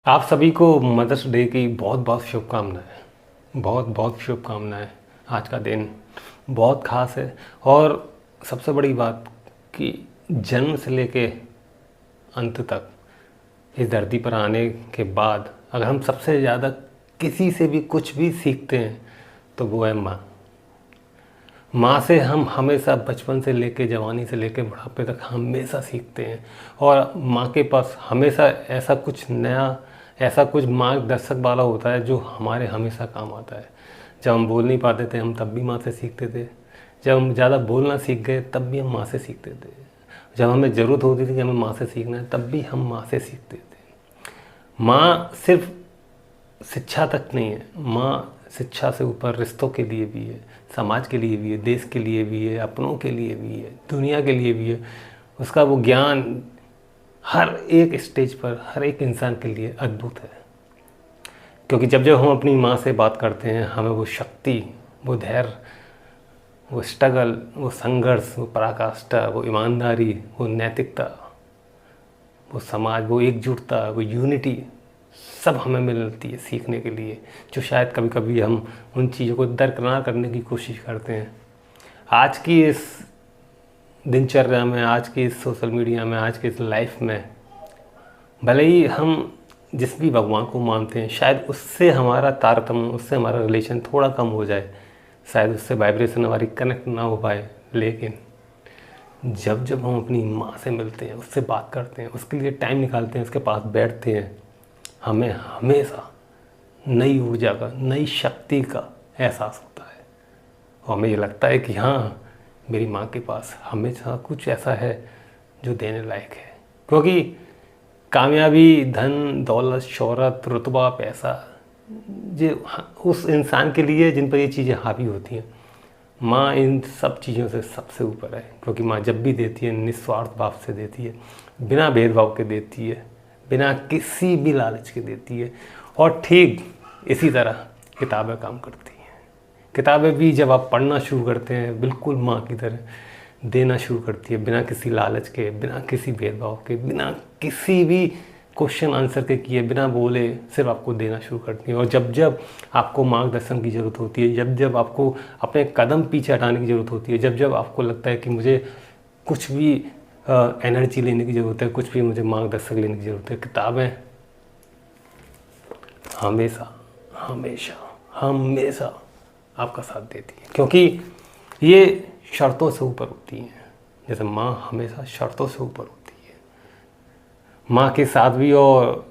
आप सभी को मदर्स डे की बहुत बहुत शुभकामनाएं। बहुत बहुत शुभकामनाएं। आज का दिन बहुत ख़ास है। और सबसे बड़ी बात कि जन्म से लेके अंत तक इस धरती पर आने के बाद अगर हम सबसे ज़्यादा किसी से भी कुछ भी सीखते हैं तो वो है माँ। माँ से हम हमेशा बचपन से लेके जवानी से लेके बुढ़ापे तक हमेशा सीखते हैं। और माँ के पास हमेशा ऐसा कुछ नया, ऐसा कुछ मार्गदर्शक वाला होता है जो हमारे हमेशा काम आता है। जब हम बोल नहीं पाते थे हम तब भी माँ से सीखते थे। जब हम ज़्यादा बोलना सीख गए तब भी हम माँ से सीखते थे। जब हमें ज़रूरत होती थी कि हमें माँ से सीखना है तब भी हम माँ से सीखते थे। माँ सिर्फ शिक्षा तक नहीं है, माँ शिक्षा से ऊपर रिश्तों के लिए भी है, समाज के लिए भी है, देश के लिए भी है, अपनों के लिए भी है, दुनिया के लिए भी है। उसका वो ज्ञान हर एक स्टेज पर हर एक इंसान के लिए अद्भुत है। क्योंकि जब जब हम अपनी माँ से बात करते हैं हमें वो शक्ति, वो धैर्य, वो स्ट्रगल, वो संघर्ष, वो पराकाष्ठा, वो ईमानदारी, वो नैतिकता, वो समाज, वो एकजुटता, वो यूनिटी सब हमें मिलती है सीखने के लिए, जो शायद कभी कभी हम उन चीज़ों को दरकिनार करने की कोशिश करते हैं। आज की इस दिनचर्या में, आज की इस सोशल मीडिया में, आज की इस लाइफ में भले ही हम जिस भी भगवान को मानते हैं शायद उससे हमारा तारतम्य, उससे हमारा रिलेशन थोड़ा कम हो जाए, शायद उससे वाइब्रेशन हमारी कनेक्ट ना हो पाए, लेकिन जब जब हम अपनी माँ से मिलते हैं, उससे बात करते हैं, उसके लिए टाइम निकालते हैं, उसके पास बैठते हैं, हमें हमेशा नई ऊर्जा का, नई शक्ति का एहसास होता है। और हमें ये लगता है कि हाँ, मेरी माँ के पास हमेशा कुछ ऐसा है जो देने लायक है। क्योंकि कामयाबी, धन, दौलत, शोहरत, रुतबा, पैसा, ये उस इंसान के लिए जिन पर ये चीज़ें हावी होती हैं, माँ इन सब चीज़ों से सबसे ऊपर है। क्योंकि माँ जब भी देती है निस्वार्थ भाव से देती है, बिना भेदभाव के देती है, बिना किसी भी लालच के देती है। और ठीक इसी तरह किताबें काम करती हैं। किताबें भी जब आप पढ़ना शुरू करते हैं बिल्कुल माँ की तरह देना शुरू करती है, बिना किसी लालच के, बिना किसी भेदभाव के, बिना किसी भी क्वेश्चन आंसर के किए, बिना बोले सिर्फ आपको देना शुरू करती है। और जब जब आपको मार्गदर्शन की ज़रूरत होती है, जब जब आपको अपने कदम पीछे हटाने की ज़रूरत होती है, जब जब आपको लगता है कि मुझे कुछ भी एनर्जी लेने की ज़रूरत है, कुछ भी मुझे मार्गदर्शक लेने की ज़रूरत है, किताबें हमेशा हमेशा हमेशा आपका साथ देती है। क्योंकि ये शर्तों से ऊपर होती हैं। जैसे माँ हमेशा शर्तों से ऊपर होती है। माँ के साथ भी और